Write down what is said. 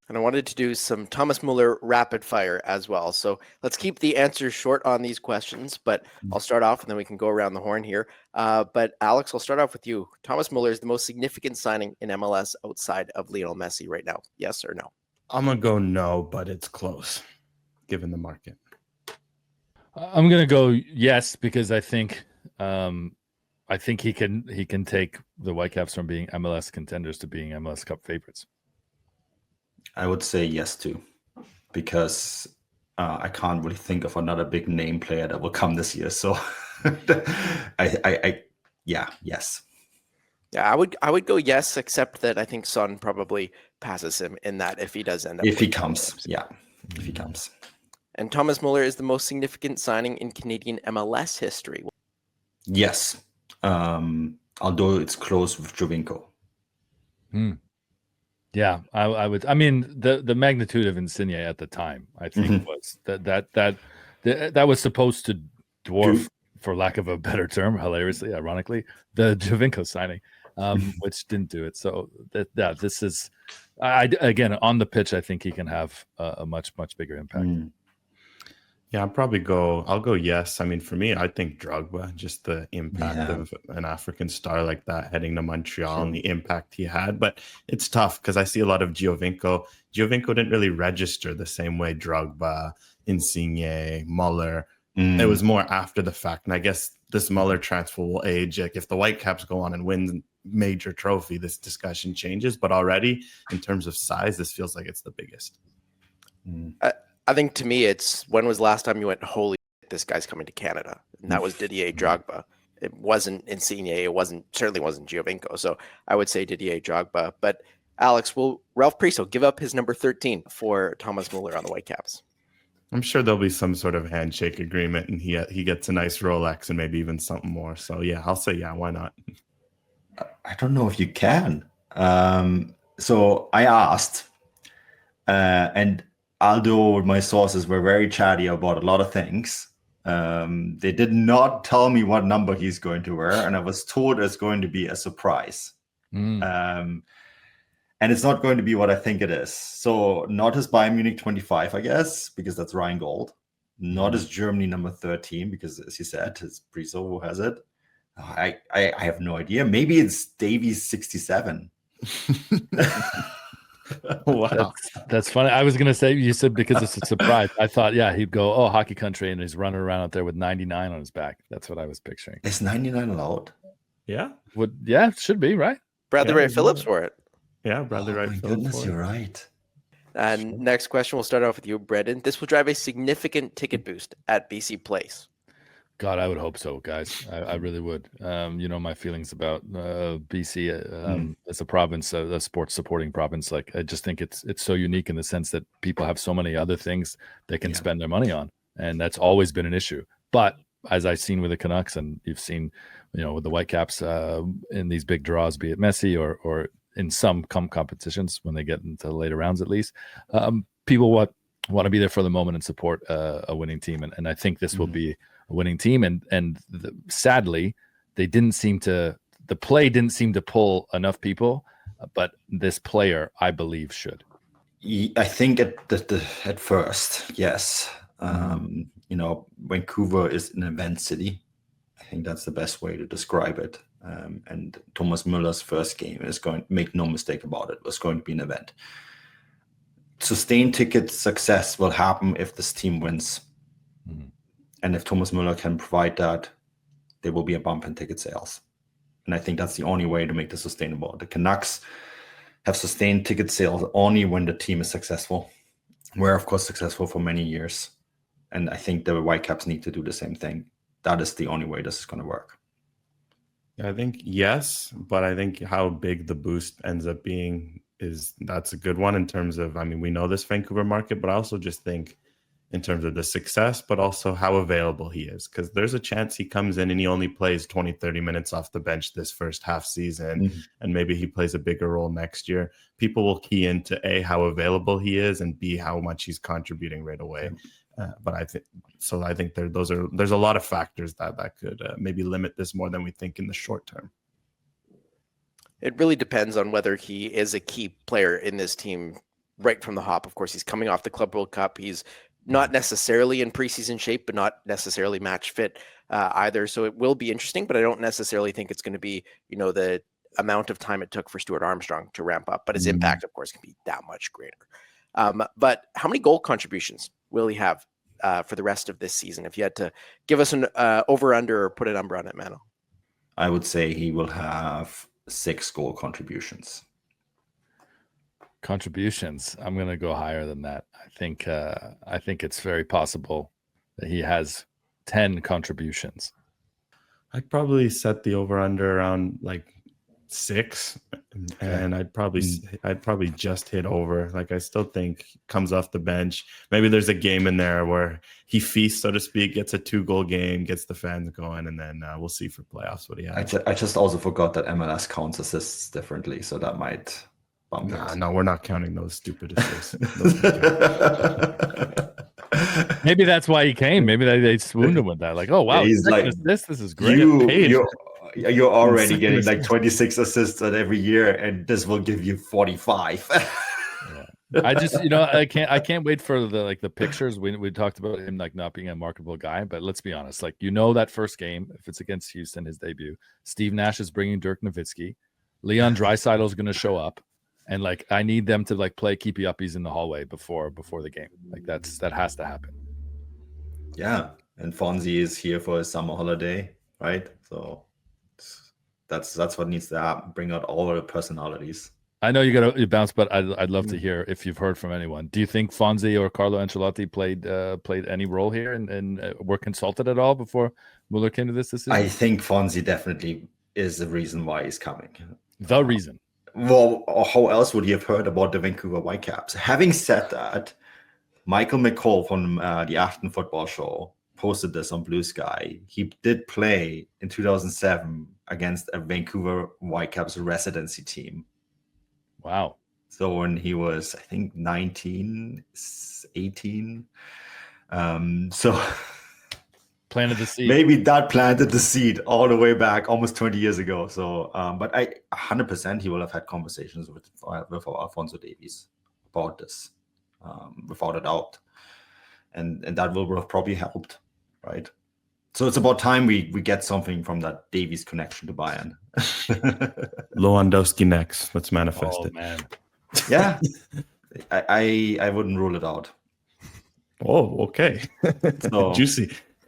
And I wanted to do some Thomas Muller rapid fire as well. So let's keep the answers short on these questions, but I'll start off and then we can go around the horn here. But Alex, I'll start off with you. Thomas Muller is the most significant signing in MLS outside of Lionel Messi right now. Yes or no? I'm going to go no, but it's close given the market. I'm going to go yes, because I think he can take the Whitecaps from being MLS contenders to being MLS Cup favorites. I would say yes too, because I can't really think of another big name player that will come this year. So yes. Yeah, I would go yes, except that I think Son probably passes him in that if he does end up. If he comes, yeah. If he comes. And Thomas Muller is the most significant signing in Canadian MLS history. Yes. Although it's close with Giovinco. Yeah, I would. I mean, the magnitude of Insigne at the time, I think, was that was supposed to dwarf, for lack of a better term, hilariously, ironically, the Giovinco signing, which didn't do it. So this is, again, on the pitch, I think he can have a much bigger impact. Yeah, I'll go yes. I mean, for me, I think Drogba, just the impact of an African star like that heading to Montreal and the impact he had. But it's tough because I see a lot of Giovinco. Giovinco didn't really register the same way Drogba, Insigne, Muller. It was more after the fact. And I guess this Muller transfer will age. Like if the Whitecaps go on and win major trophy, this discussion changes. But already, in terms of size, this feels like it's the biggest. I think to me, it's when was the last time you went, holy shit, this guy's coming to Canada? And that was Didier Drogba. It wasn't Insigne. It certainly wasn't Giovinco. So I would say Didier Drogba. But Alex, will Ralph Priso give up his number 13 for Thomas Muller on the Whitecaps? I'm sure there'll be some sort of handshake agreement and he gets a nice Rolex and maybe even something more. So yeah, I'll say yeah, why not? I don't know if you can. So I asked, and although my sources were very chatty about a lot of things, they did not tell me what number he's going to wear, and I was told it's going to be a surprise. And it's not going to be what I think it is. So not his Bayern Munich 25, I guess, because that's Ryan Gold. Not his Germany number 13, because as you said, it's Priso who has it. I have no idea. Maybe it's Davies 67. Wow, that's funny. I was gonna say, you said because it's a surprise. I thought, yeah, he'd go, oh, hockey country, and he's running around out there with 99 on his back. That's what I was picturing. Is 99 allowed? Yeah, it should be, right? Bradley Wright Phillips for it. Yeah, Bradley Wright My Phillips. goodness, you're right. And next question, we'll start off with you, Brendan. This will drive a significant ticket boost at BC Place. God, I would hope so, guys. I really would. You know my feelings about BC as a province, a sports supporting province. Like I just think it's so unique in the sense that people have so many other things they can spend their money on, and that's always been an issue. But as I've seen with the Canucks, and you've seen, with the Whitecaps in these big draws, be it Messi or in some competitions when they get into the later rounds, at least, people want to be there for the moment and support a winning team, and I think this will be a winning team, and sadly, the play didn't seem to pull enough people, but this player, I believe, should. I think at first, yes. Vancouver is an event city. I think that's the best way to describe it. And Thomas Muller's first game is going to make no mistake about it, was going to be an event. Sustained ticket success will happen if this team wins. And if Thomas Muller can provide that, there will be a bump in ticket sales. And I think that's the only way to make this sustainable. The Canucks have sustained ticket sales only when the team is successful. We're, of course, successful for many years. And I think the Whitecaps need to do the same thing. That is the only way this is going to work. I think yes, but I think how big the boost ends up being that's a good one in terms of, we know this Vancouver market, but I also just think in terms of the success, but also how available he is. Because there's a chance he comes in and he only plays 20, 30 minutes off the bench this first half season, and maybe he plays a bigger role next year. People will key into A, how available he is, and B, how much he's contributing right away. But I think there's a lot of factors that could maybe limit this more than we think in the short term. It really depends on whether he is a key player in this team right from the hop. Of course, he's coming off the Club World Cup. He's not necessarily in preseason shape, but not necessarily match fit either. So it will be interesting, but I don't necessarily think it's going to be, the amount of time it took for Stuart Armstrong to ramp up, but his impact, of course, can be that much greater. But how many goal contributions will he have for the rest of this season? If you had to give us an over-under or put a number on it, Mano. I would say he will have 6 goal contributions. Contributions. I'm going to go higher than that. I think it's very possible that he has 10 contributions. I'd probably set the over under around like 6, and I'd probably just hit over. Like, I still think comes off the bench. Maybe there's a game in there where he feasts, so to speak, gets a 2-goal game, gets the fans going, and then we'll see for playoffs what he has. I just also forgot that MLS counts assists differently, so that might bump it. No, we're not counting those stupid assists. Maybe that's why he came. Maybe they swooned him with that. Like, oh wow, he's like, this is great. You're already getting like 26 assists every year, and this will give you 45. I just, I can't wait for the pictures. We talked about him like not being a marketable guy, but let's be honest. Like, that first game, if it's against Houston, his debut, Steve Nash is bringing Dirk Nowitzki, Leon Draisaitl is going to show up, and like I need them to like play keepy uppies in the hallway before the game. Like that has to happen. Yeah, and Fonzie is here for his summer holiday, right? So that's what needs to happen. Bring out all the personalities. I know you bounce, but I'd love to hear if you've heard from anyone. Do you think Fonzie or Carlo Ancelotti played any role here and were consulted at all before Mueller came to this decision? I think Fonzie definitely is the reason why he's coming. The reason. Well, how else would he have heard about the Vancouver Whitecaps? Having said that, Michael McCall from the Afton Football Show posted this on Blue Sky. He did play in 2007 against a Vancouver Whitecaps residency team. Wow. So when he was, I think, 19, 18. So planted the seed. Maybe that planted the seed all the way back almost 20 years ago. So, but 100% he will have had conversations with Alphonso Davies about this, without a doubt. And that will have probably helped, right? So it's about time we get something from that Davies connection to Bayern. Lewandowski next. Let's manifest it. Man. Yeah, I wouldn't rule it out. Oh, okay. So, Juicy.